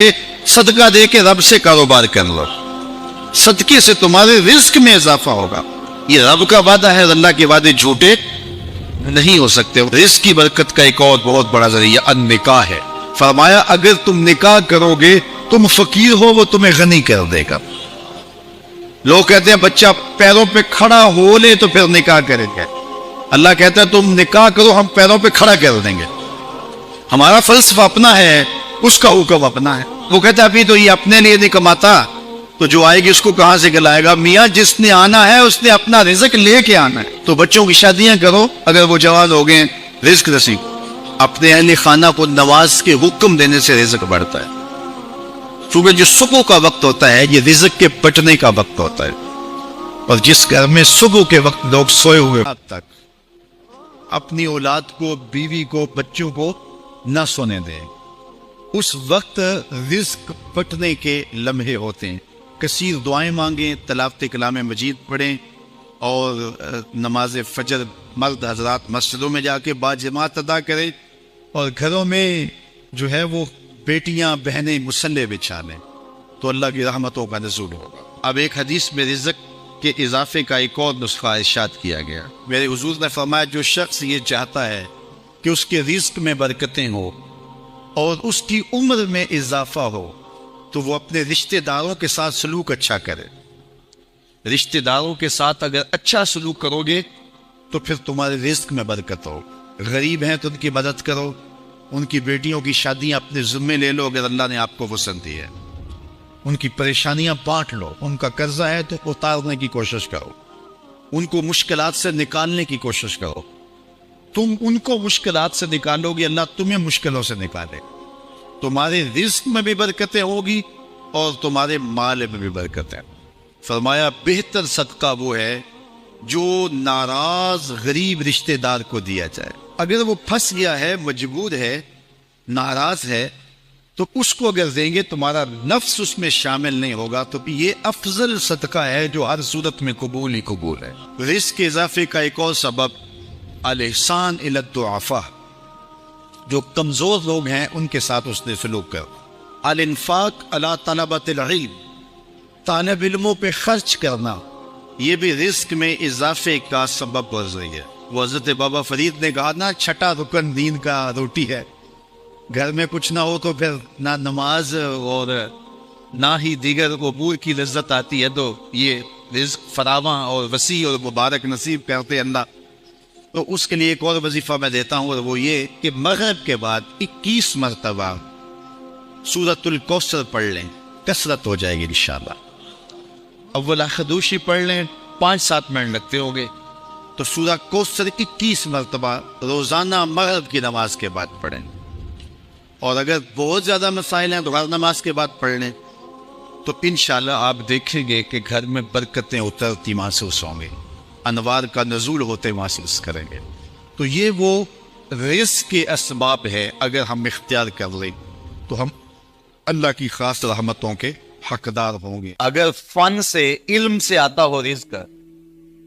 صدقہ دے کے رب سے کاروبار کر لو، صدقے سے تمہارے رزق میں اضافہ ہوگا۔ یہ رب کا وعدہ ہے، اللہ کے وعدے جھوٹے نہیں ہو سکتے۔ رزق کی برکت کا ایک اور بہت بڑا ذریعہ النکاح ہے۔ فرمایا اگر تم نکاح کرو گے، تم فقیر ہو وہ تمہیں غنی کر دے گا۔ لوگ کہتے ہیں بچہ پیروں پہ کھڑا ہو لے تو پھر نکاح کریں گے، اللہ کہتا ہے تم نکاح کرو، ہم پیروں پہ کھڑا کر دیں گے۔ ہمارا فلسفہ اپنا ہے، اس کا حکم اپنا ہے۔ وہ کہتا ہے ابھی تو یہ اپنے لیے نہیں کماتا تو جو آئے گی اس کو کہاں سے کھلائے گا؟ میاں جس نے آنا ہے اس نے اپنا رزق لے کے آنا ہے۔ تو بچوں کی شادیاں کرو اگر وہ جوان ہو گئے، رزق نصیب۔ اپنے اہل خانہ کو نواز کے حکم دینے سے رزق بڑھتا ہے، کیونکہ جو صبح کا وقت ہوتا ہے یہ رزق کے بٹنے کا وقت ہوتا ہے، اور جس گھر میں صبح کے وقت لوگ سوئے ہوئے تک اپنی اولاد کو، بیوی کو، بچوں کو نہ سونے دیں، اس وقت رزق بٹنے کے لمحے ہوتے ہیں۔ کثیر دعائیں مانگیں، تلاوت کلام مجید پڑھیں، اور نماز فجر مرد حضرات مسجدوں میں جا کے باجماعت ادا کریں، اور گھروں میں جو ہے وہ بیٹیاں بہنیں مصلے بچھا لیں، تو اللہ کی رحمتوں کا نزول ہوگا۔ اب ایک حدیث میں رزق کے اضافے کا ایک اور نسخہ ارشاد کیا گیا۔ میرے حضور نے فرمایا جو شخص یہ چاہتا ہے کہ اس کے رزق میں برکتیں ہو اور اس کی عمر میں اضافہ ہو تو وہ اپنے رشتہ داروں کے ساتھ سلوک اچھا کرے۔ رشتہ داروں کے ساتھ اگر اچھا سلوک کرو گے تو پھر تمہارے رزق میں برکت ہو۔ غریب ہیں تو ان کی مدد کرو، ان کی بیٹیوں کی شادیاں اپنے ذمے لے لو اگر اللہ نے آپ کو وسعت دی ہے، ان کی پریشانیاں بانٹ لو، ان کا قرضہ ہے تو اتارنے کی کوشش کرو، ان کو مشکلات سے نکالنے کی کوشش کرو۔ تم ان کو مشکلات سے نکالو گے، اللہ تمہیں مشکلوں سے نکالے، تمہارے رزق میں بھی برکتیں ہوگی اور تمہارے مال میں بھی برکتیں۔ فرمایا بہتر صدقہ وہ ہے جو ناراض غریب رشتہ دار کو دیا جائے۔ اگر وہ پھنس گیا ہے، مجبور ہے، ناراض ہے، تو اس کو اگر دیں گے تمہارا نفس اس میں شامل نہیں ہوگا، تو یہ افضل صدقہ ہے جو ہر صورت میں قبول ہی قبول ہے۔ رزق کے اضافے کا ایک اور سبب الاحسان الی الضعفاء، جو کمزور لوگ ہیں ان کے ساتھ اس نے سلوک کرو۔ الانفاق علی طلبۃ العلم، طالب علموں پہ خرچ کرنا، یہ بھی رزق میں اضافے کا سبب اور ذریعہ۔ وہ حضرت بابا فرید نے کہا نا چھٹا رکن دین کا روٹی ہے۔ گھر میں کچھ نہ ہو تو پھر نہ نماز اور نہ ہی دیگر امور کی لذت آتی ہے، تو یہ رزق فراواں اور وسیع اور مبارک نصیب کرتے اللہ۔ تو اس کے لیے ایک اور وظیفہ میں دیتا ہوں، اور وہ یہ کہ مغرب کے بعد 21 مرتبہ سورۃ الکوثر پڑھ لیں، کثرت ہو جائے گی انشاءاللہ۔ اول خدوشی پڑھ لیں، 5-7 منٹ لگتے ہوں گے، تو سورہ کوثر 21 مرتبہ روزانہ مغرب کی نماز کے بعد پڑھیں، اور اگر بہت زیادہ مسائل ہیں تو ہر نماز کے بعد پڑھ لیں، تو انشاءاللہ آپ دیکھیں گے کہ گھر میں برکتیں اترتی محسوس ہوں گے، انوار کا نزول ہوتے محسوس کریں گے۔ تو یہ وہ رزق کے اسباب ہے، اگر ہم اختیار کر لیں تو ہم اللہ کی خاص رحمتوں کے حقدار ہوں گے۔ اگر فن سے، علم سے آتا ہو رزق،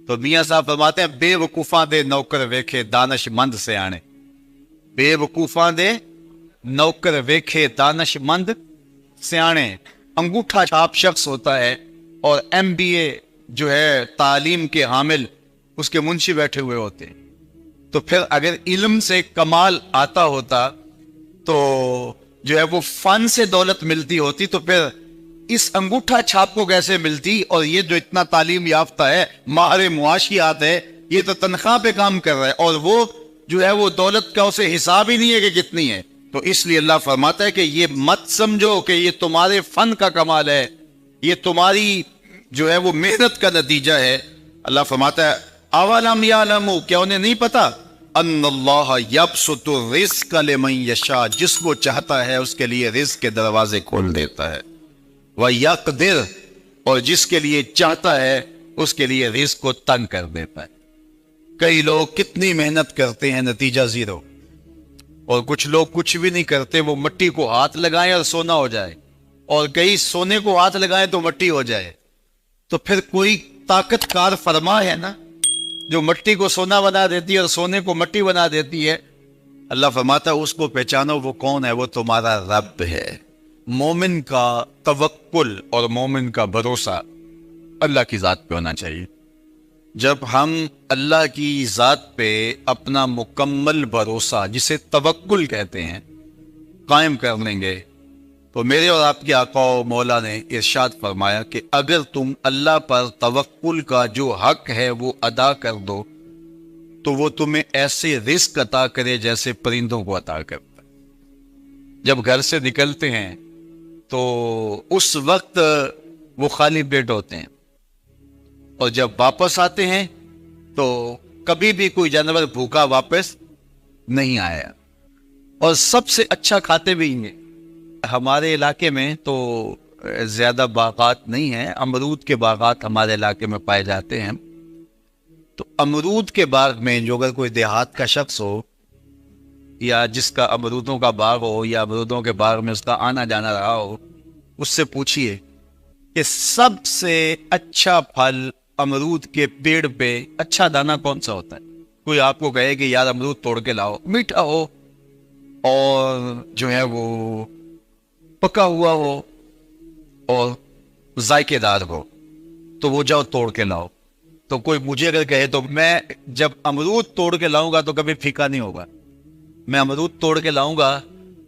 تو میاں صاحب فرماتے ہیں بے وقوفاں دے نوکر ویکھے دانش مند سے آنے۔ بے وقوفاں دے نوکر ویکھے دانش مند سیانے۔ انگوٹھا چھاپ شخص ہوتا ہے اور MBA جو ہے تعلیم کے حامل، اس کے منشی بیٹھے ہوئے ہوتے ہیں، تو پھر اگر علم سے کمال آتا ہوتا تو جو ہے وہ فن سے دولت ملتی ہوتی، تو پھر اس انگوٹھا چھاپ کو کیسے ملتی؟ اور یہ جو اتنا تعلیم یافتہ ہے، ماہر معاشیات ہے، یہ تو تنخواہ پہ کام کر رہا ہے، اور وہ جو ہے وہ دولت کا اسے حساب ہی نہیں ہے کہ کتنی ہے۔ تو اس لیے اللہ فرماتا ہے کہ یہ مت سمجھو کہ یہ تمہارے فن کا کمال ہے، یہ تمہاری جو ہے وہ محنت کا نتیجہ ہے۔ اللہ فرماتا ہے اولم یعلموا، کیا انہیں نہیں پتا؟ ان اللہ یبسط الرزق لمن یشاء، جس کو چاہتا ہے اس کے لیے رزق کے دروازے کھول دیتا ہے، وَيَقْدِرْ، اور جس کے لیے چاہتا ہے اس کے لیے رزق کو تنگ کر دیتا ہے۔ کئی لوگ کتنی محنت کرتے ہیں، نتیجہ زیرو، اور کچھ لوگ کچھ بھی نہیں کرتے، وہ مٹی کو ہاتھ لگائیں اور سونا ہو جائے، اور کئی سونے کو ہاتھ لگائیں تو مٹی ہو جائے۔ تو پھر کوئی طاقت کار فرما ہے نا جو مٹی کو سونا بنا دیتی ہے اور سونے کو مٹی بنا دیتی ہے۔ اللہ فرماتا ہے اس کو پہچانو، وہ کون ہے؟ وہ تمہارا رب ہے۔ مومن کا توکل اور مومن کا بھروسہ اللہ کی ذات پہ ہونا چاہیے. جب ہم اللہ کی ذات پہ اپنا مکمل بھروسہ، جسے توکل کہتے ہیں، قائم کر لیں گے تو میرے اور آپ کے آقا و مولا نے ارشاد فرمایا کہ اگر تم اللہ پر توکل کا جو حق ہے وہ ادا کر دو تو وہ تمہیں ایسے رزق عطا کرے جیسے پرندوں کو عطا کرتا ہے. جب گھر سے نکلتے ہیں تو اس وقت وہ خالی پیٹ ہوتے ہیں، اور جب واپس آتے ہیں تو کبھی بھی کوئی جانور بھوکا واپس نہیں آیا، اور سب سے اچھا کھاتے بھی ہیں. ہمارے علاقے میں تو زیادہ باغات نہیں ہیں، امرود کے باغات ہمارے علاقے میں پائے جاتے ہیں. تو امرود کے باغ میں جو اگر کوئی دیہات کا شخص ہو یا جس کا امرودوں کا باغ ہو یا امرودوں کے باغ میں اس کا آنا جانا رہا ہو، اس سے پوچھئے کہ سب سے اچھا پھل امرود کے پیڑ پہ اچھا دانہ کون سا ہوتا ہے. کوئی آپ کو کہے کہ یار امرود توڑ کے لاؤ، میٹھا ہو اور جو ہے وہ پکا ہوا ہو اور ذائقے دار ہو تو وہ جاؤ توڑ کے لاؤ. تو کوئی مجھے اگر کہے تو میں جب امرود توڑ کے لاؤں گا تو کبھی پھیکا نہیں ہوگا، میں امرود توڑ کے لاؤں گا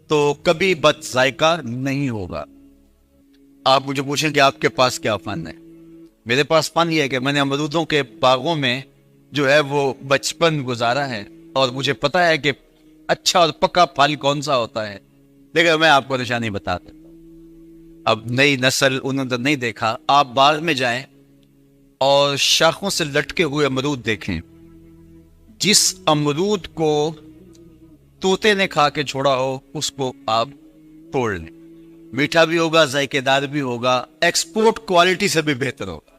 تو کبھی بد ذائقہ نہیں ہوگا. آپ مجھے پوچھیں کہ آپ کے پاس کیا فن ہے؟ میرے پاس فن یہ ہے کہ میں نے امرودوں کے باغوں میں جو ہے وہ بچپن گزارا ہے، اور مجھے پتا ہے کہ اچھا اور پکا پھل کون سا ہوتا ہے. دیکھیں میں آپ کو نشانی بتا دیتا ہوں. اب نئی نسل انہوں نے نہیں دیکھا، آپ باغ میں جائیں اور شاخوں سے لٹکے ہوئے امرود دیکھیں. جس امرود کو طوطے نے کھا کے چھوڑا ہو اس کو آپ توڑ لیں، میٹھا بھی ہوگا، ذائقے دار بھی ہوگا، ایکسپورٹ کوالٹی سے بھی بہتر ہوگا.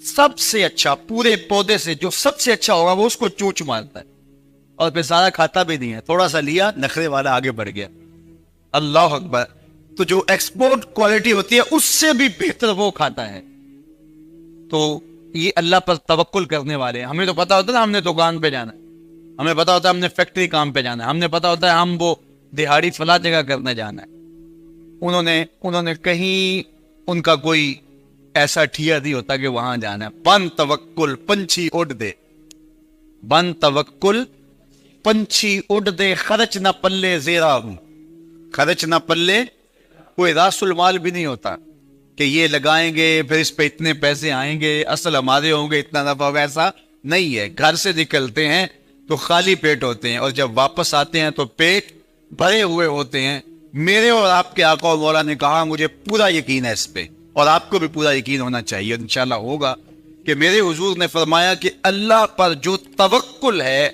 سب سے اچھا پورے پودے سے جو سب سے اچھا ہوگا وہ اس کو چونچ مارتا ہے اور پھر سارا کھاتا بھی نہیں ہے، تھوڑا سا لیا، نخرے والا آگے بڑھ گیا. اللہ اکبر. تو جو ایکسپورٹ کوالٹی ہوتی ہے اس سے بھی بہتر وہ کھاتا ہے. تو یہ اللہ پر توکل کرنے والے ہیں. ہمیں تو پتا ہوتا ہے نا ہم نے دکان پہ جانا ہے، ہمیں پتا ہوتا ہے ہم نے فیکٹری کام پہ جانا ہے، ہمیں پتا ہوتا ہے ہم وہ دہاڑی فلاں جگہ کرنے جانا ہے. انہوں نے کہیں ان کا کوئی ایسا ٹھیا نہیں ہوتا کہ وہاں جانا ہے. بن توکل پنچھی اڑ دے، بن توکل پنچھی اڑ دے، خرچ نہ پلے زیرا ہوں. خرچ نہ پلے، کوئی راس المال بھی نہیں ہوتا کہ یہ لگائیں گے پھر اس پہ اتنے پیسے آئیں گے، اصل ہمارے ہوں گے، اتنا نفع. ویسا نہیں ہے. گھر سے نکلتے ہیں تو خالی پیٹ ہوتے ہیں، اور جب واپس آتے ہیں تو پیٹ بھرے ہوئے ہوتے ہیں. میرے اور آپ کے آقا و مولا نے کہا، مجھے پورا یقین ہے اس پہ، اور آپ کو بھی پورا یقین ہونا چاہیے، انشاءاللہ ہوگا، کہ میرے حضور نے فرمایا کہ اللہ پر جو توکل ہے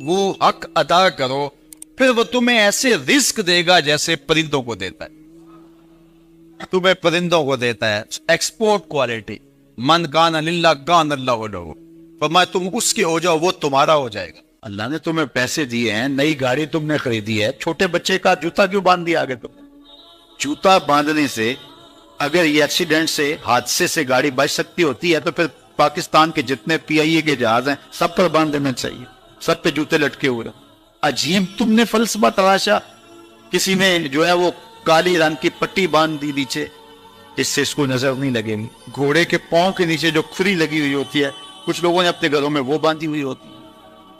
وہ حق ادا کرو، پھر وہ تمہیں ایسے رزق دے گا جیسے پرندوں کو دیتا ہے. تمہیں پرندوں کو دیتا ہے ایکسپورٹ کوالٹی. من کان للہ کان اللہ لہ، فرمایا تم اس کے ہو جاؤ وہ تمہارا ہو جائے گا. اللہ نے تمہیں پیسے دیے ہیں، نئی گاڑی تم نے خریدی ہے، چھوٹے بچے کا جوتا کیوں باندھ دیا آگے؟ تم جوتا باندھنے سے اگر یہ ایکسیڈنٹ سے، حادثے سے گاڑی بچ سکتی ہوتی ہے تو پھر پاکستان کے جتنے پی آئی اے کے جہاز ہیں سب پر باندھ دینا چاہیے، سب پہ جوتے لٹکے ہوئے. عجیب تم نے فلسفہ تراشا. کسی نے جو ہے وہ کالی رنگ کی پٹی باندھ دی نیچے، اس سے اس کو نظر نہیں لگے گی. گھوڑے کے پاؤں کے نیچے جو کھری لگی ہوئی ہوتی ہے، کچھ لوگوں نے اپنے گھروں میں وہ باندھی ہوئی ہوتی ہے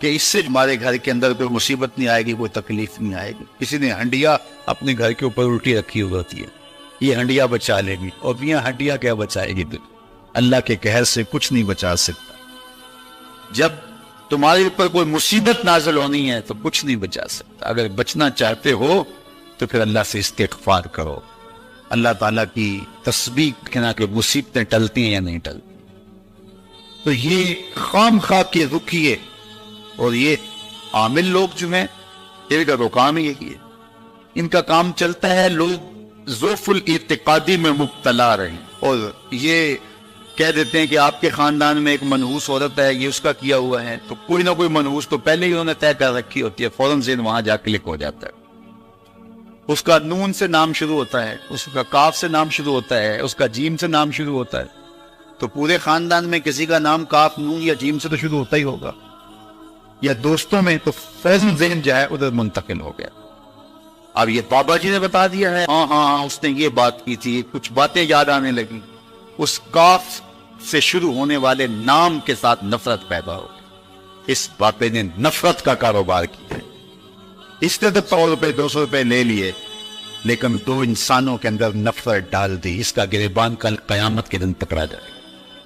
کہ اس سے ہمارے گھر کے اندر کوئی مصیبت نہیں آئے گی، کوئی تکلیف نہیں آئے گی. کسی نے ہنڈیا اپنے گھر کے اوپر الٹی رکھی ہوئی ہوتی ہے، یہ ہنڈیا بچا لے گی. اور یہ ہنڈیا کیا بچائے گی؟ اللہ کے قہر سے کچھ نہیں بچا سکتا. جب تمہارے اوپر کوئی مصیبت نازل ہونی ہے تو کچھ نہیں بچا سکتا. اگر بچنا چاہتے ہو تو پھر اللہ سے استغفار کرو، اللہ تعالیٰ کی تسبیح کہنا کہ مصیبتیں ٹلتی ہیں یا نہیں ٹلتی. تو یہ خام خواہ کے رکیے. اور یہ عامل لوگ جو ہیں ان کا تو کام ہی یہی ہے، ان کا کام چلتا ہے لوگ ضعف الاعتقادی میں مبتلا رہے، اور یہ کہہ دیتے ہیں کہ آپ کے خاندان میں ایک منحوس عورت ہے، یہ اس کا کیا ہوا ہے، تو کوئی نہ کوئی منحوس تو پہلے ہی انہوں نے طے کر رکھی ہوتی ہے، فوراً ذہن وہاں جا کلک ہو جاتا ہے. اس کا نون سے نام شروع ہوتا ہے، اس کا کاف سے نام شروع ہوتا ہے، اس کا جیم سے نام شروع ہوتا ہے. تو پورے خاندان میں کسی کا نام کاف، نون یا جیم سے تو شروع ہوتا ہی ہوگا، یا دوستوں میں، تو فوراً ذہن جو ہے ادھر منتقل ہو گیا. اب یہ بابا جی نے بتا دیا ہے، ہاں اس نے یہ بات کی تھی، کچھ باتیں یاد آنے لگی، اس کاف سے شروع ہونے والے نام کے ساتھ نفرت پیدا ہو گئی۔ اس بابے نے نفرت کا کاروبار کیا ہے۔ اس نے تو 100 روپے 200 روپے لے لیے، لیکن دو انسانوں کے اندر نفرت ڈال دی۔ اس کا گریبان کل قیامت کے دن پکڑا جائے گا۔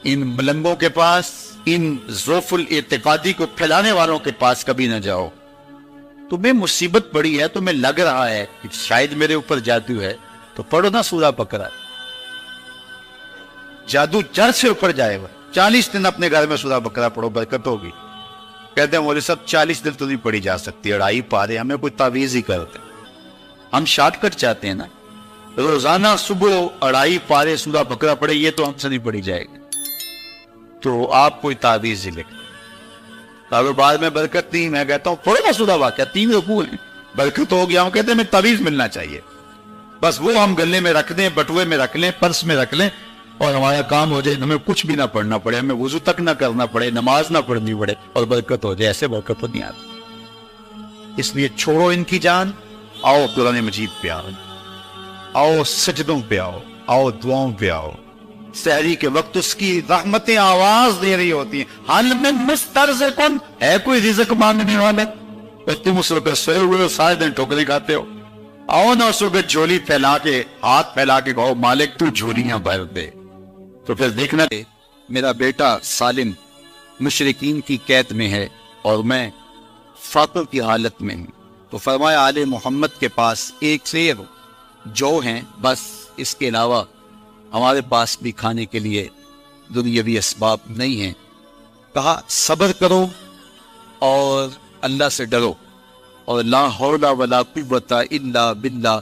ان ملنگوں کے پاس، ان ضعف الاعتقادی کو پھیلانے والوں کے پاس کبھی نہ جاؤ۔ تمہیں مصیبت پڑی ہے، تمہیں لگ رہا ہے کہ شاید میرے اوپر جادو ہے، تو پڑھو نا سورہ بقرہ۔ جادو جڑ سے اوپر جائے گا۔ 40 دن اپنے گھر میں سورہ بقرہ پڑھو، برکت ہوگی۔ کہتے ہیں مولوی صاحب 40 دن تو نہیں پڑھی جا سکتی، 2.5 پارے، ہمیں کوئی تعویذ ہی کرتے ہیں۔ ہم شارٹ کٹ چاہتے ہیں نا، روزانہ صبح 2.5 پارے سورہ بقرہ پڑھے، یہ تو ہم سے نہیں پڑھی جائے گی، تو آپ کوئی تعویذ ہی لکھ۔ کاروبار میں برکت نہیں، میں کہتا ہوں پڑھو نا سورہ واقعہ، 3 رکوع ہیں، برکت ہو گیا۔ ہم کہتے ہیں ہمیں تعویذ ملنا چاہیے، بس وہ ہم گلے میں رکھ دیں، بٹوے میں رکھ لیں، پرس میں رکھ لیں، اور ہمارا کام ہو جائے، ہمیں کچھ بھی نہ پڑھنا پڑے، ہمیں وضو تک نہ کرنا پڑے، نماز نہ پڑھنی پڑے، اور برکت ہو جائے۔ ایسے برکت تو نہیں آتی۔ اس لیے چھوڑو ان کی جان، آؤ قرآن مجید پہ آؤ، آؤ سجدوں پہ آؤ، آؤ دعاؤں پہ آؤ۔ سحری کے وقت اس کی رحمتیں آواز دے رہی ہوتی ہیں، حل من مسترزقن، ہے کوئی رزق مانگنے والا؟ اور تم اس وقت سوئے ہوئے سارے دن ٹھوکریں کھاتے ہو۔ آؤ نا اس وقت جھولی پھیلا کے، ہاتھ پھیلا کے کہو مالک تو جھولیاں بھر دے۔ تو پھر دیکھنا، میرا بیٹا سالم مشرکین کی قید میں ہے اور میں فقر کی حالت میں ہوں، تو فرمایا آل محمد کے پاس ایک سیر جو ہیں، بس اس کے علاوہ ہمارے پاس بھی کھانے کے لیے دنیاوی اسباب نہیں ہیں۔ کہا صبر کرو اور اللہ سے ڈرو، اور لا حول ولا قوت الا باللہ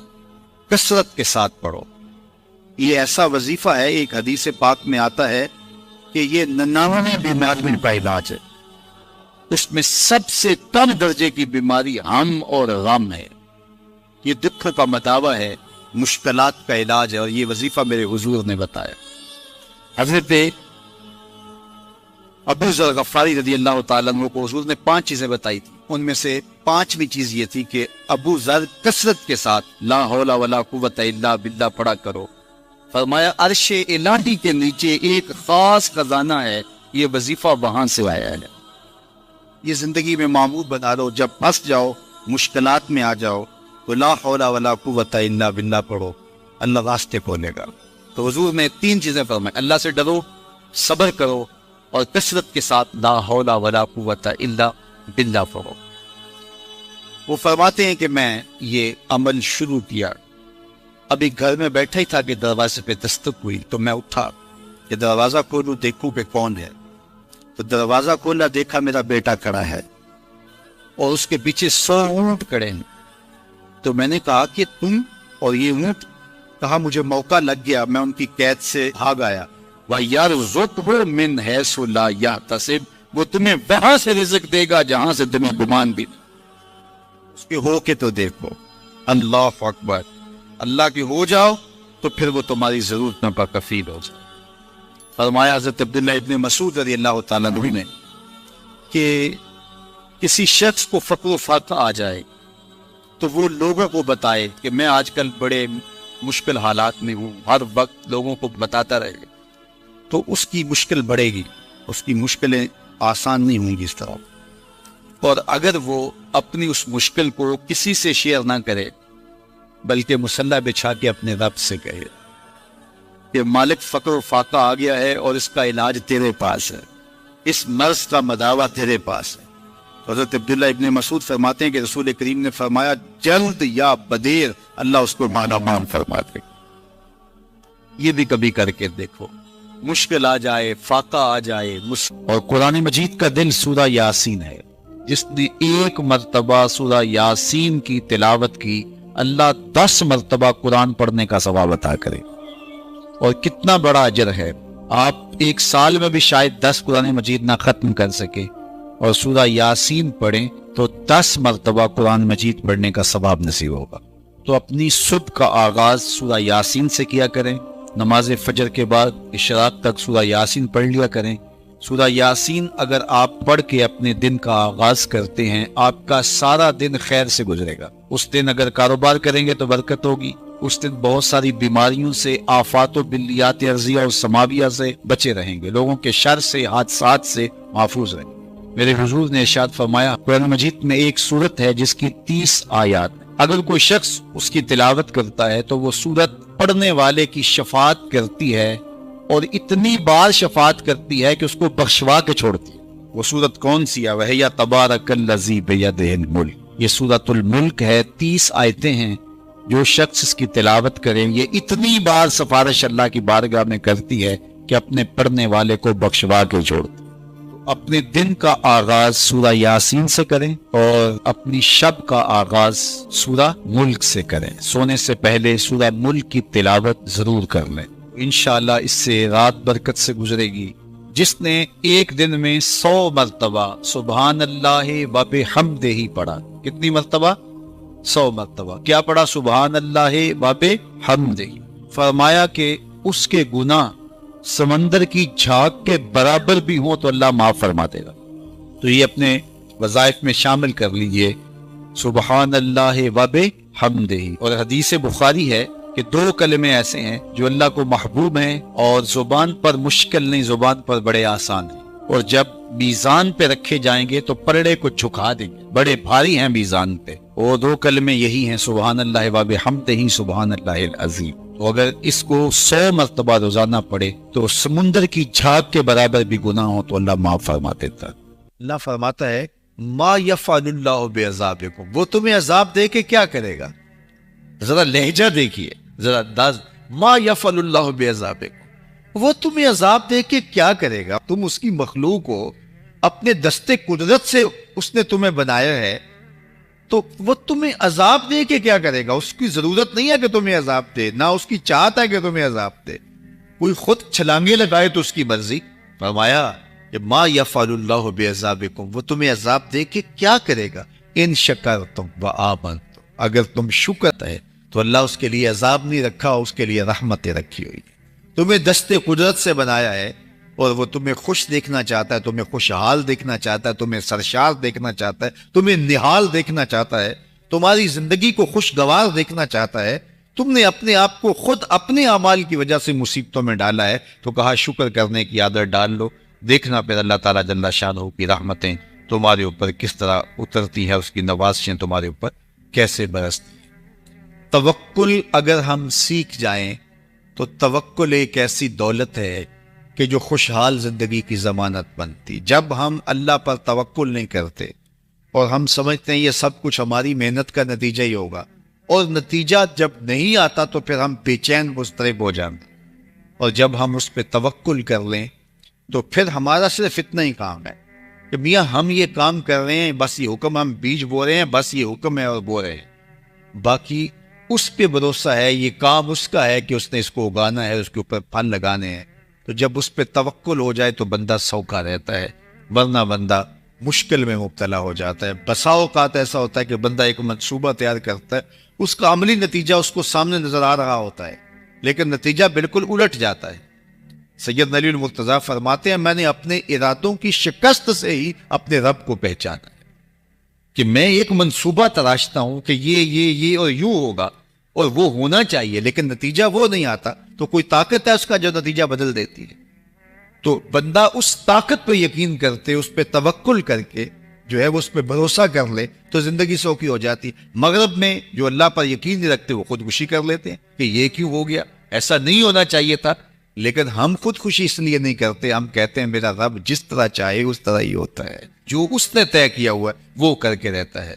کثرت کے ساتھ پڑھو۔ یہ ایسا وظیفہ ہے، ایک حدیث پاک میں آتا ہے کہ یہ 99 بیماریوں کا علاج ہے، اس میں سب سے کم درجے کی بیماری ہم اور غم ہے۔ یہ دکھ کا مداوع ہے، مشکلات کا علاج ہے، اور یہ وظیفہ میرے حضور نے بتایا۔ حضرت ابو ذر غفاری رضی اللہ تعالیٰ عنہ کو حضور نے 5 چیزیں بتائی تھی، ان میں سے 5ویں چیز یہ تھی کہ ابو ذر کثرت کے ساتھ لا حول ولا قوت الا باللہ پڑھا کرو۔ فرمایا عرش الہی کے نیچے ایک خاص خزانہ ہے، یہ وظیفہ وہاں سے آیا ہے۔ یہ زندگی میں معمول بنا لو، جب پھنس جاؤ، مشکلات میں آ جاؤ تو لا حول ولا قوت الا باللہ پڑھو، اللہ راستے کھولے گا۔ تو حضور نے 3 چیزیں فرمائی، اللہ سے ڈرو، صبر کرو، اور کثرت کے ساتھ لا حول ولا قوت الا باللہ پڑھو۔ وہ فرماتے ہیں کہ میں یہ عمل شروع کیا، ابھی گھر میں بیٹھا ہی تھا کہ دروازے پہ دستک ہوئی، تو میں اٹھا کہ دروازہ کھولوں دیکھوں کہ کون ہے۔ تو دروازہ کھولا، دیکھا میرا بیٹا کھڑا ہے اور اس کے پیچھے 100 اونٹ کھڑے ہیں۔ تو میں نے کہا کہ تم اور یہ اونٹ؟ کہا مجھے موقع لگ گیا، میں ان کی قید سے بھاگ آیا۔ وَيَرْزُقْهُ مِنْ حَيْثُ لَا يَحْتَسِبُ، وہ تمہیں وہاں سے رزق دے گا جہاں سے تمہیں گمان بھی نہیں۔ اس کے ہو کے تو دیکھو، اللہ اکبر، اللہ کے ہو جاؤ تو پھر وہ تمہاری ضرورتوں کا کفیل ہو جائے۔ فرمایا حضرت عبداللہ ابن مسعود رضی اللہ تعالیٰ عنہ نے کہ کسی شخص کو فقر و فاقہ آ جائے تو وہ لوگوں کو بتائے کہ میں آج کل بڑے مشکل حالات میں ہوں، ہر وقت لوگوں کو بتاتا رہے، تو اس کی مشکل بڑھے گی، اس کی مشکلیں آسان نہیں ہوں گی اس طرح۔ اور اگر وہ اپنی اس مشکل کو کسی سے شیئر نہ کرے بلکہ مصلی بچھا کے اپنے رب سے کہے کہ مالک فقر و فاقہ آ گیا ہے اور اس کا علاج تیرے پاس ہے، اس مرض کا مداوع تیرے پاس ہے۔ حضرت عبداللہ ابن مسعود فرماتے ہیں کہ رسول کریم نے فرمایا جلد یا بدیر اللہ اس کو مالا مان فرما دے۔ یہ بھی کبھی کر کے دیکھو، مشکل آ جائے، فاقہ آ جائے۔ اور قرآن مجید کا دل سورہ یاسین ہے، جس نے 1 مرتبہ سورہ یاسین کی تلاوت کی، اللہ 10 مرتبہ قرآن پڑھنے کا ثواب عطا کرے۔ اور کتنا بڑا اجر ہے، آپ 1 سال میں بھی شاید 10 قرآن مجید نہ ختم کر سکے، اور سورہ یاسین پڑھیں تو 10 مرتبہ قرآن مجید پڑھنے کا ثواب نصیب ہوگا۔ تو اپنی صبح کا آغاز سورہ یاسین سے کیا کریں، نماز فجر کے بعد اشراق تک سورہ یاسین پڑھ لیا کریں، سورہ یاسین اگر آپ پڑھ کے اپنے دن کا آغاز کرتے ہیں آپ کا سارا دن خیر سے گزرے گا. اس دن اگر کاروبار کریں گے تو برکت ہوگی. اس دن بہت ساری بیماریوں سے، آفات و بلیات ارضیہ اور سماویہ سے بچے رہیں گے، لوگوں کے شر سے، حادثات سے محفوظ رہیں گے. میرے حضور نے ارشاد فرمایا قرآن مجید میں ایک سورت ہے جس کی 30 آیات، اگر کوئی شخص اس کی تلاوت کرتا ہے تو وہ سورت پڑھنے والے کی شفاعت کرتی ہے، اور اتنی بار شفاعت کرتی ہے کہ اس کو بخشوا کے چھوڑتی ہے. وہ سورت کون سی ہے؟ وَهِيَ تَبَارَكَ الَّذِي بِيَدِهِ الْمُلْكُ. یہ سورت الملک ہے، 30 آیتیں ہیں. جو شخص اس کی تلاوت کریں یہ اتنی بار سفارش اللہ کی بارگاہ میں کرتی ہے کہ اپنے پڑھنے والے کو بخشوا کے چھوڑتی. اپنے دن کا آغاز سورہ یاسین سے کریں اور اپنی شب کا آغاز سورہ ملک سے کریں. سونے سے پہلے سورہ ملک کی تلاوت ضرور کر لیں، انشاءاللہ اس سے رات برکت سے گزرے گی. جس نے ایک دن میں 100 مرتبہ سبحان اللہ و بحمدہ پڑھا، کتنی مرتبہ؟ 100 مرتبہ. کیا پڑھا؟ سبحان اللہ و بحمدہ. فرمایا کہ اس کے گناہ سمندر کی جھاگ کے برابر بھی ہوں تو اللہ معاف فرما دے گا. تو یہ اپنے وظائف میں شامل کر لیجئے، سبحان اللہ و بحمدہ. اور حدیث بخاری ہے کہ 2 کلمے ایسے ہیں جو اللہ کو محبوب ہیں اور زبان پر مشکل نہیں، زبان پر بڑے آسان ہیں، اور جب میزان پہ رکھے جائیں گے تو پلڑے کو جھکا دیں گے، بڑے بھاری ہیں میزان پہ. وہ 2 کلمے یہی ہیں، سبحان اللہ و بحمدہ، سبحان اللہ العظیم. تو اگر اس کو 100 مرتبہ روزانہ پڑھے تو سمندر کی جھاگ کے برابر بھی گناہ ہو تو اللہ معاف فرما دیتا ہے. اللہ فرماتا ہے ما یفعل اللہ بعذابکم، وہ تمہیں عذاب دے کے کیا کرے گا؟ ذرا لہجہ دیکھیے، ذرا انداز. ما یفعل اللہ بعذابکم، وہ تمہیں عذاب دے کے کیا کرے گا؟ تم اس کی مخلوق ہو، اپنے دستے قدرت سے اس نے تمہیں بنایا ہے، تو وہ تمہیں عذاب دے کے کیا کرے گا؟ اس کی ضرورت نہیں ہے کہ تمہیں عذاب دے، نہ اس کی چاہت ہے کہ تمہیں عذاب دے. کوئی خود چھلانگے لگائے تو اس کی مرضی. فرمایا کہ ما یفعل اللہ بعذابکم، وہ تمہیں عذاب دے کے کیا کرے گا؟ ان شکرتم و آمنتم، اگر تم شکر ہے تو اللہ اس کے لیے عذاب نہیں رکھا، اس کے لیے رحمتیں رکھی ہوئی. تمہیں دستے قدرت سے بنایا ہے اور وہ تمہیں خوش دیکھنا چاہتا ہے، تمہیں خوشحال دیکھنا چاہتا ہے، تمہیں سرشار دیکھنا چاہتا ہے، تمہیں نہال دیکھنا چاہتا ہے، تمہاری زندگی کو خوشگوار دیکھنا چاہتا ہے. تم نے اپنے آپ کو خود اپنے اعمال کی وجہ سے مصیبتوں میں ڈالا ہے، تو کہا شکر کرنے کی عادت ڈال لو. دیکھنا پھر اللہ تعالیٰ جل شانہ کی رحمتیں تمہارے اوپر کس طرح اترتی ہے، اس کی نوازشیں تمہارے اوپر کیسے برستی ہیں. توکل اگر ہم سیکھ جائیں تو توکل ایک ایسی دولت ہے کہ جو خوشحال زندگی کی ضمانت بنتی. جب ہم اللہ پر توکل نہیں کرتے اور ہم سمجھتے ہیں یہ سب کچھ ہماری محنت کا نتیجہ ہی ہوگا، اور نتیجہ جب نہیں آتا تو پھر ہم بے چین مضطرب ہو جاتے. اور جب ہم اس پہ توکل کر لیں تو پھر ہمارا صرف اتنا ہی کام ہے کہ میاں ہم یہ کام کر رہے ہیں، بس یہ حکم، ہم بیج بو رہے ہیں، بس یہ حکم ہے اور بو رہے ہیں. باقی اس پہ بھروسہ ہے، یہ کام اس کا ہے کہ اس نے اس کو اگانا ہے، اس کے اوپر پھل لگانے ہیں. تو جب اس پہ توکل ہو جائے تو بندہ سوکھا رہتا ہے، ورنہ بندہ مشکل میں مبتلا ہو جاتا ہے. بسا اوقات ایسا ہوتا ہے کہ بندہ ایک منصوبہ تیار کرتا ہے، اس کا عملی نتیجہ اس کو سامنے نظر آ رہا ہوتا ہے، لیکن نتیجہ بالکل الٹ جاتا ہے. سید علی المرتضیٰ فرماتے ہیں میں نے اپنے ارادوں کی شکست سے ہی اپنے رب کو پہچانا ہے، کہ میں ایک منصوبہ تراشتا ہوں کہ یہ اور یوں ہوگا اور وہ ہونا چاہیے، لیکن نتیجہ وہ نہیں آتا، تو کوئی طاقت ہے اس کا جو نتیجہ بدل دیتی ہے. تو بندہ اس طاقت پہ یقین کرتے، اس پہ توکل کر کے جو ہے وہ اس پہ بھروسہ کر لے تو زندگی سوکھی ہو جاتی. مغرب میں جو اللہ پر یقین نہیں رکھتے وہ خودکشی کر لیتے ہیں کہ یہ کیوں ہو گیا، ایسا نہیں ہونا چاہیے تھا. لیکن ہم خودکشی اس لیے نہیں کرتے، ہم کہتے ہیں میرا رب جس طرح چاہے اس طرح ہی ہوتا ہے، جو اس نے طے کیا ہوا ہے وہ کر کے رہتا ہے.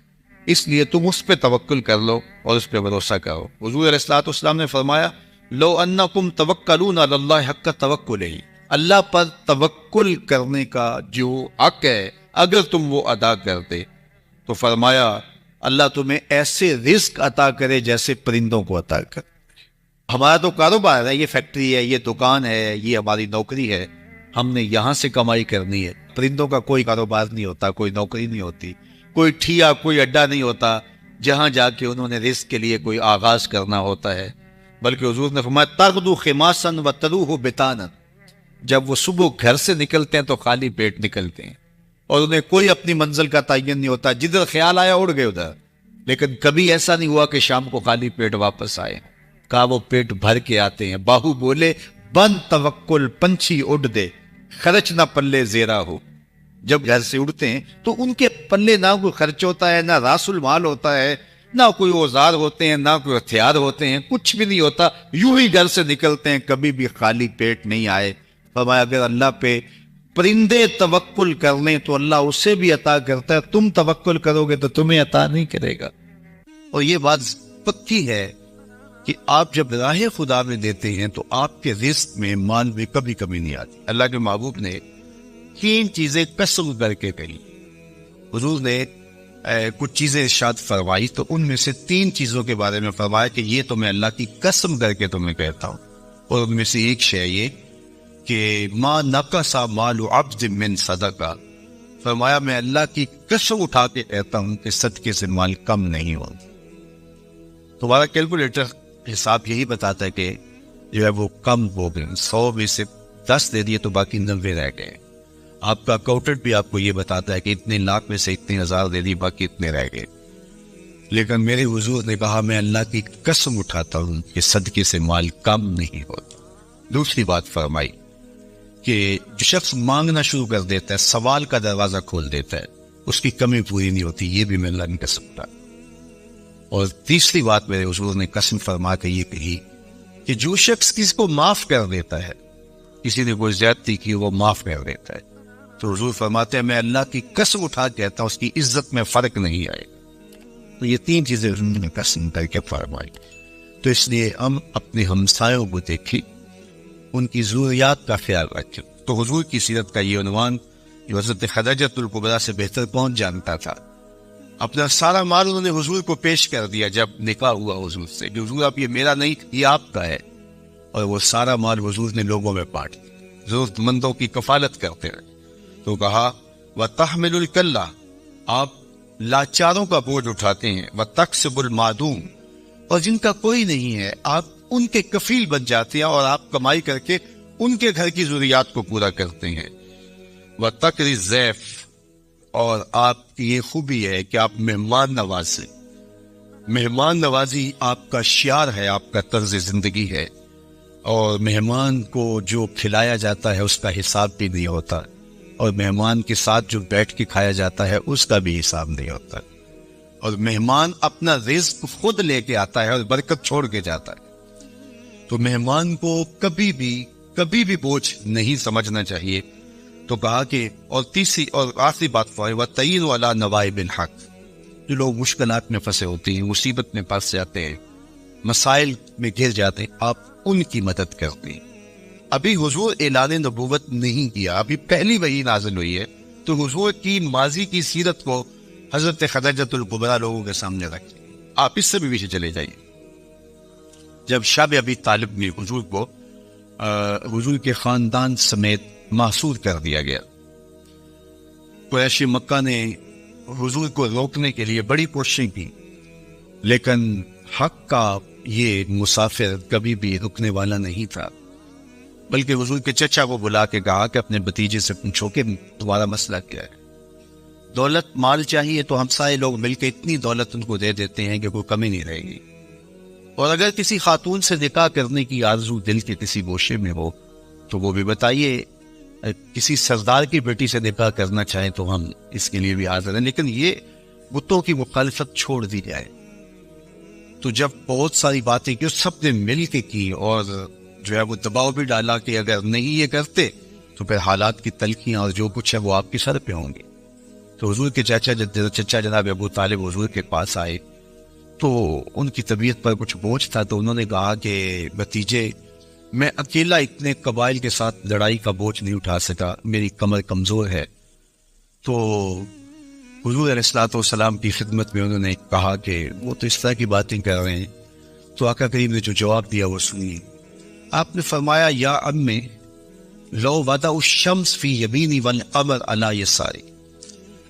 اس لیے تم اس پہ توکل کر لو اور اس پہ بھروسہ کرو. حضور علیہ الصلوۃ والسلام نے فرمایا لو انکم توکلون علی اللہ حق توکلہ، اللہ پر توکل کرنے کا جو حق ہے اگر تم وہ ادا کرتے تو فرمایا اللہ تمہیں ایسے رزق عطا کرے جیسے پرندوں کو عطا کرے. ہمارا تو کاروبار ہے، یہ فیکٹری ہے، یہ دکان ہے، یہ ہماری نوکری ہے، ہم نے یہاں سے کمائی کرنی ہے. پرندوں کا کوئی کاروبار نہیں ہوتا، کوئی نوکری نہیں ہوتی، کوئی ٹھیا، کوئی اڈا نہیں ہوتا جہاں جا کے انہوں نے رزق کے لیے کوئی آغاز کرنا ہوتا ہے. بلکہ حضور نے فرمایا تغدو خماسا و تروح بطانا، جب وہ صبح گھر سے نکلتے ہیں تو خالی پیٹ نکلتے ہیں اور انہیں کوئی اپنی منزل کا تعین نہیں ہوتا، جدھر خیال آیا اڑ گئے ادھر. لیکن کبھی ایسا نہیں ہوا کہ شام کو خالی پیٹ واپس آئے. کہا وہ پیٹ بھر کے آتے ہیں. باہو بولے بند توکل پنچھی اڑ دے، خرچ نہ پلے زیرا ہو. جب گھر سے اڑتے ہیں تو ان کے پلے نہ کوئی خرچ ہوتا ہے، نہ راس المال ہوتا ہے، نہ کوئی اوزار ہوتے ہیں، نہ کوئی ہتھیار ہوتے ہیں، کچھ بھی نہیں ہوتا. یوں ہی گھر سے نکلتے ہیں، کبھی بھی خالی پیٹ نہیں آئے. فرمایا اگر اللہ پہ پرندے توکل کر لیں تو اللہ اسے بھی عطا کرتا ہے، تم توکل کرو گے تو تمہیں عطا نہیں کرے گا. اور یہ بات پکی ہے کہ آپ جب راہ خدا میں دیتے ہیں تو آپ کے رزق میں مال میں کبھی کمی نہیں آتی. اللہ کے محبوب نے 3 چیزیں قسم کر کے کہی. حضور نے کچھ چیزیں ارشاد فرمائی تو ان میں سے 3 چیزوں کے بارے میں فرمایا کہ یہ تو میں اللہ کی قسم کر کے تمہیں کہتا ہوں. اور ان میں سے ایک شے یہ کہ ما نقص مال عبد من صدقہ. فرمایا میں اللہ کی قسم اٹھا کے کہتا ہوں کہ صدقے سے مال کم نہیں ہوتا. تمہارا کیلکولیٹر حساب یہی بتاتا ہے کہ جو ہے وہ کم ہو گئے. 100 میں سے 10 دے دیے تو باقی 90 رہ گئے. آپ کا اکاؤنٹنٹ بھی آپ کو یہ بتاتا ہے کہ اتنے لاکھ میں سے اتنے ہزار دے دی، باقی اتنے رہ گئے. لیکن میرے حضور نے کہا میں اللہ کی قسم اٹھاتا ہوں کہ صدقے سے مال کم نہیں ہوتا. دوسری بات فرمائی کہ جو شخص مانگنا شروع کر دیتا ہے، سوال کا دروازہ کھول دیتا ہے، اس کی کمی پوری نہیں ہوتی. یہ بھی میں اللہ کی قسم اٹھاتا. اور تیسری بات میرے حضور نے قسم فرما کے یہ کہی کہ جو شخص کسی کو معاف کر دیتا ہے، کسی نے کوئی زیادتی کی وہ معاف کر دیتا ہے، تو حضور فرماتے ہیں میں اللہ کی قسم اٹھا کے کہتا ہوں اس کی عزت میں فرق نہیں آئے. تو یہ 3 چیزیں حضور نے قسم کر کے فرمائی. تو اس لیے ہم اپنے ہمسایوں کو دیکھیں، ان کی ضروریات کا خیال رکھیں. تو حضور کی سیرت کا یہ عنوان جو حضرت خدیجہ الکبریٰ سے بہتر کون جانتا تھا. اپنا سارا مال انہوں نے حضور کو پیش کر دیا جب نکاح ہوا حضور سے کہ حضور آپ یہ میرا نہیں یہ آپ کا ہے. اور وہ سارا مال حضور نے لوگوں میں بانٹ دیا، ضرورت مندوں کی کفالت کرتے رہے. تو کہا وَتَحْمِلُ الْكَلَّةَ، آپ لاچاروں کا بوجھ اٹھاتے ہیں. وَتَكْسِبُ الْمَعْدُومَ، اور جن کا کوئی نہیں ہے آپ ان کے کفیل بن جاتے ہیں اور آپ کمائی کر کے ان کے گھر کی ضروریات کو پورا کرتے ہیں. وَتَقْرِي الضَّيْفَ، اور آپ کی یہ خوبی ہے کہ آپ مہمان نواز ہیں. مہمان نوازی آپ کا شعار ہے، آپ کا طرز زندگی ہے. اور مہمان کو جو کھلایا جاتا ہے اس کا حساب بھی نہیں ہوتا، اور مہمان کے ساتھ جو بیٹھ کے کھایا جاتا ہے اس کا بھی حساب نہیں ہوتا. اور مہمان اپنا رزق خود لے کے آتا ہے اور برکت چھوڑ کے جاتا ہے. تو مہمان کو کبھی بھی بوجھ نہیں سمجھنا چاہیے. تو کہا کہ اور تیسری اور آخری بات وَتَعِينُ عَلَى نَوَائِبِ الْحَقِّ، جو لوگ مشکلات میں پھنسے ہوتے ہیں، مصیبت میں پھنس جاتے ہیں، مسائل میں گر جاتے ہیں، آپ ان کی مدد کرتے ہیں. ابھی حضور اعلان نبوت نہیں کیا، ابھی پہلی وحی نازل ہوئی ہے. تو حضور کی ماضی کی سیرت کو حضرت خدیجہ الکبریٰ لوگوں کے سامنے رکھیں. آپ اس سے بھی پیچھے چلے جائیے. جب شب ابی طالب میں حضور کو حضور کے خاندان سمیت محصور کر دیا گیا، قریش مکہ نے حضور کو روکنے کے لیے بڑی کوششیں کی، لیکن حق کا یہ مسافر کبھی بھی رکنے والا نہیں تھا. بلکہ حضور کے چچا کو بلا کے کہا کہ اپنے بھتیجے سے پوچھو کہ تمہارا مسئلہ کیا ہے. دولت مال چاہیے تو ہم سارے لوگ مل کے اتنی دولت ان کو دے دیتے ہیں کہ کوئی کمی نہیں رہے گی. اور اگر کسی خاتون سے نکاح کرنے کی آرزو دل کے کسی گوشے میں ہو تو وہ بھی بتائیے. کسی سردار کی بیٹی سے نکاح کرنا چاہیں تو ہم اس کے لیے بھی حاضر ہیں، لیکن یہ بتوں کی مخالفت چھوڑ دی جائے. تو جب بہت ساری باتیں کی سب نے مل کے کی اور جو ہے وہ دباؤ بھی ڈالا کہ اگر نہیں یہ کرتے تو پھر حالات کی تلخیاں اور جو کچھ ہے وہ آپ کے سر پہ ہوں گے. تو حضور کے چچا جناب ابو طالب حضور کے پاس آئے تو ان کی طبیعت پر کچھ بوجھ تھا. تو انہوں نے کہا کہ بھتیجے میں اکیلا اتنے قبائل کے ساتھ لڑائی کا بوجھ نہیں اٹھا سکا، میری کمر کمزور ہے. تو حضور علیہ الصلوۃ والسلام کی خدمت میں انہوں نے کہا کہ وہ تو اس طرح کی باتیں کر رہے ہیں. تو آقا کریم نے جو جواب دیا وہ سنیے. آپ نے فرمایا یا امی لو وضع الشمس فی یمینی والقمر علی یساری،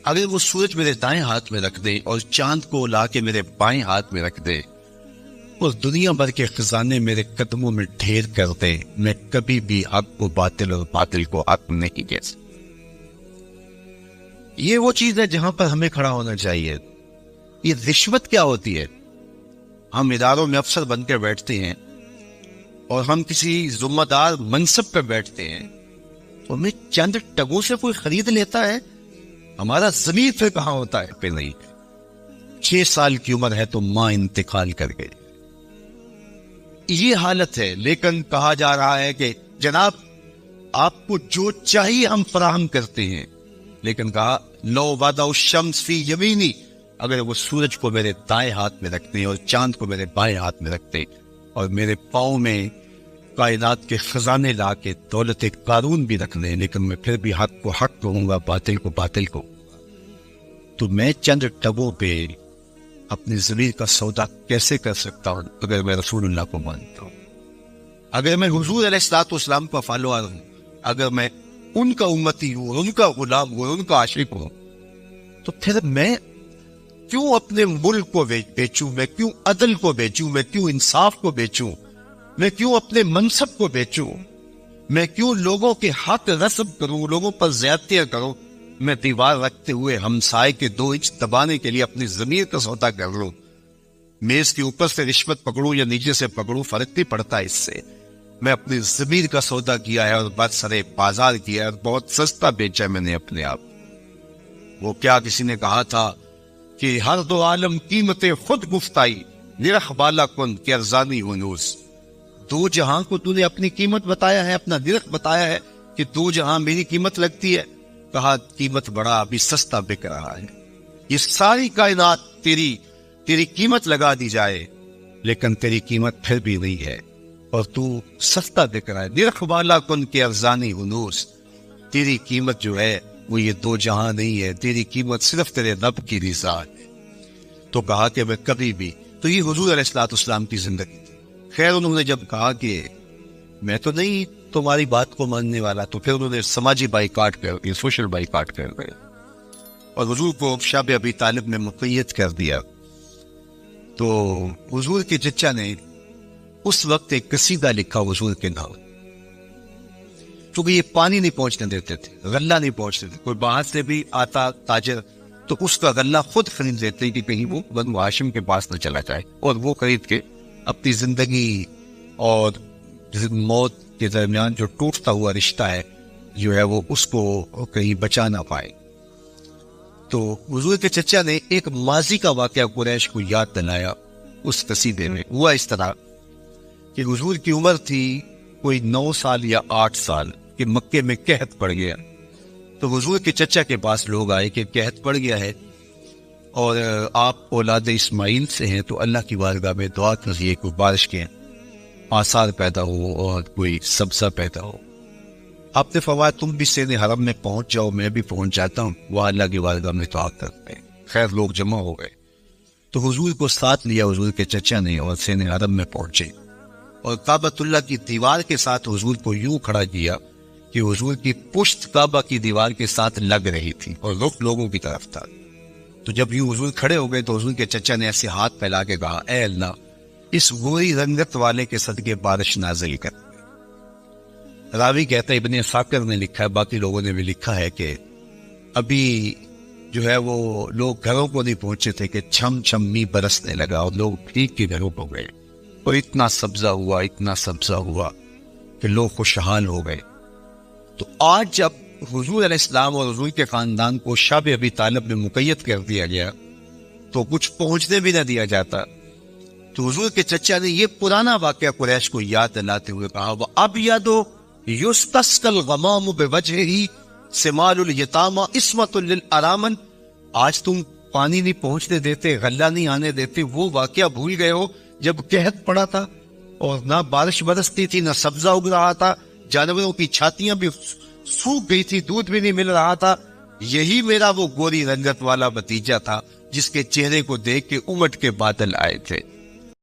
اگر وہ سورج میرے دائیں ہاتھ میں رکھ دے اور چاند کو لا کے میرے بائیں ہاتھ میں رکھ دے اور دنیا بھر کے خزانے میرے قدموں میں ڈھیر کر دے، میں کبھی بھی حق کو باطل اور باطل کو حق نہیں کہہ سکتا۔ یہ وہ چیز ہے جہاں پر ہمیں کھڑا ہونا چاہیے۔ یہ رشوت کیا ہوتی ہے؟ ہم اداروں میں افسر بن کے بیٹھتے ہیں اور ہم کسی ذمہ دار منصب پہ بیٹھتے ہیں، تو ہمیں چند ٹگوں سے کوئی خرید لیتا ہے، ہمارا ضمیر پھر کہاں ہوتا ہے؟ پہ نہیں۔ 6 سال کی عمر ہے تو ماں انتقال کر گئی، یہ حالت ہے۔ لیکن کہا جا رہا ہے کہ جناب آپ کو جو چاہیے ہم فراہم کرتے ہیں، لیکن کہا لو وضع الشمس فی یمینی، اگر وہ سورج کو میرے دائیں ہاتھ میں رکھتے اور چاند کو میرے بائیں ہاتھ میں رکھتے اور میرے پاؤں میں کائنات کے خزانے لا کے دولت قارون بھی رکھ دیں، لیکن میں پھر بھی حق کو حق کہوں گا، باطل کو باطل کو، تو میں چند ٹبوں پہ اپنی ضمیر کا سودا کیسے کر سکتا ہوں اگر میں رسول اللہ کو مانتا ہوں، اگر میں حضور علیہ الصلوۃ والسلام کا فالوور ہوں، اگر میں ان کا امتی ہوں، ان کا غلام ہوں، ان کا عاشق ہوں، تو پھر میں کیوں اپنے ملک کو بیچوں، میں کیوں عدل کو بیچوں، میں کیوں انصاف کو بیچوں، میں کیوں اپنے منصب کو بیچوں، میں کیوں لوگوں کے حق رسب کروں، لوگوں پر زیادتیاں کروں، میں دیوار رکھتے ہوئے ہمسائے کے 2 انچ دبانے کے لیے اپنی ضمیر کا سودا کر لوں، میز کے اوپر سے رشوت پکڑوں یا نیچے سے پکڑوں، فرق نہیں پڑتا اس سے۔ میں اپنی ضمیر کا سودا کیا ہے اور برسرے بازار کیا ہے اور بہت سستا بیچا ہے میں نے اپنے آپ۔ وہ کیا کسی نے کہا تھا کہ ہر 2 عالم قیمتیں خود گفتائی، نرخ بالا کن کہ ارزانی ہنوس، 2 جہاں کو تو نے اپنی قیمت بتایا ہے، اپنا نرخ بتایا ہے کہ 2 جہاں میری قیمت لگتی ہے، کہا قیمت بڑا ابھی سستا بک رہا ہے، یہ ساری کائنات تیری قیمت لگا دی جائے لیکن تیری قیمت پھر بھی نہیں ہے اور تو سستا بک رہا ہے، نرخ بالا کن کے ارزانی ہنوس، تیری قیمت جو ہے وہ یہ 2 جہاں نہیں ہے، تیری قیمت صرف تیرے رب کی رضا ہے۔ تو کہا کہ میں کبھی بھی، تو یہ حضور علیہ الصلوۃ والسلام کی زندگی تھی۔ خیر انہوں نے جب کہا کہ میں تو نہیں تمہاری بات کو ماننے والا، تو پھر انہوں نے سماجی بائیکاٹ کر دیا، سوشل بائیکاٹ کر دیا اور حضور کو شاب ابی طالب میں مقید کر دیا۔ تو حضور کے چچا نے اس وقت ایک قصیدہ لکھا حضور کے نام، کیونکہ یہ پانی نہیں پہنچنے دیتے تھے، غلہ نہیں پہنچتے تھے، کوئی باہر سے بھی آتا تاجر تو اس کا غلہ خود خرید لیتے کہ کہیں وہ بنو ہاشم کے پاس نہ چلا جائے، اور وہ خرید کے اپنی زندگی اور موت کے درمیان جو ٹوٹتا ہوا رشتہ ہے جو ہے وہ اس کو کہیں بچا نہ پائے۔ تو حضور کے چچا نے ایک ماضی کا واقعہ قریش کو یاد دلایا اس قصیدے میں۔ ہوا اس طرح کہ حضور کی عمر تھی کوئی 9 سال یا 8 سال کہ مکے میں قحط پڑ گیا، تو حضور کے چچا کے پاس لوگ آئے کہ قحط پڑ گیا ہے اور آپ اولاد اسماعیل سے ہیں، تو اللہ کی بارگاہ میں دعا کیجیے کوئی بارش کے آثار پیدا ہو اور کوئی سبزہ پیدا ہو۔ آپ نے فرمایا تم بھی سین حرم میں پہنچ جاؤ، میں بھی پہنچ جاتا ہوں، وہاں اللہ کی بارگاہ میں دعا کرتے ہیں۔ خیر لوگ جمع ہو گئے تو حضور کو ساتھ لیا حضور کے چچا نے اور سین حرم میں پہنچے اور کعبۃ اللہ کی دیوار کے ساتھ حضور کو یوں کھڑا کیا کہ حضور کی پشت کعبہ کی دیوار کے ساتھ لگ رہی تھی اور رخ لوگوں کی طرف تھا۔ تو جب یوں حضور کھڑے ہو گئے تو حضور کے چچا نے ایسے ہاتھ پھیلا کے کہا اے اللہ اس گوری رنگت والے کے صدقے بارش نازل کر۔ راوی کہتا ہے ابن اسحاق نے لکھا ہے، باقی لوگوں نے بھی لکھا ہے کہ ابھی جو ہے وہ لوگ گھروں کو نہیں پہنچے تھے کہ چھم چھم می برسنے لگا اور لوگ بھیگ کے گھروں کو گئے اور اتنا سبزہ ہوا کہ لوگ خوشحال ہو گئے۔ تو آج جب حضور علیہ السلام اور حضور کے خاندان کو شاب ابی طالب میں مقید کر دیا گیا تو کچھ پہنچنے بھی نہ دیا جاتا، تو حضور کے چچا نے یہ پرانا واقعہ قریش کو یاد دلاتے ہوئے کہا وَأَبْيَضُ يُسْتَسْقَى الْغَمَامُ بِوَجْهِهِ سِمَالُ الْيَتَامَى عِصْمَةٌ لِلْأَرَامِلِ، آج تم پانی نہیں پہنچنے دیتے، غلہ نہیں آنے دیتے، وہ واقعہ بھول گئے ہو جب قحط پڑا تھا اور نہ بارش برستی تھی، نہ سبزہ اگ رہا تھا، جانوروں کی چھاتیاں بھی سوکھ گئی تھی، دودھ بھی نہیں مل رہا تھا۔ یہی میرا وہ گوری رنگت والا بھتیجا تھا جس کے چہرے کو دیکھ کے امٹ کے بادل آئے تھے۔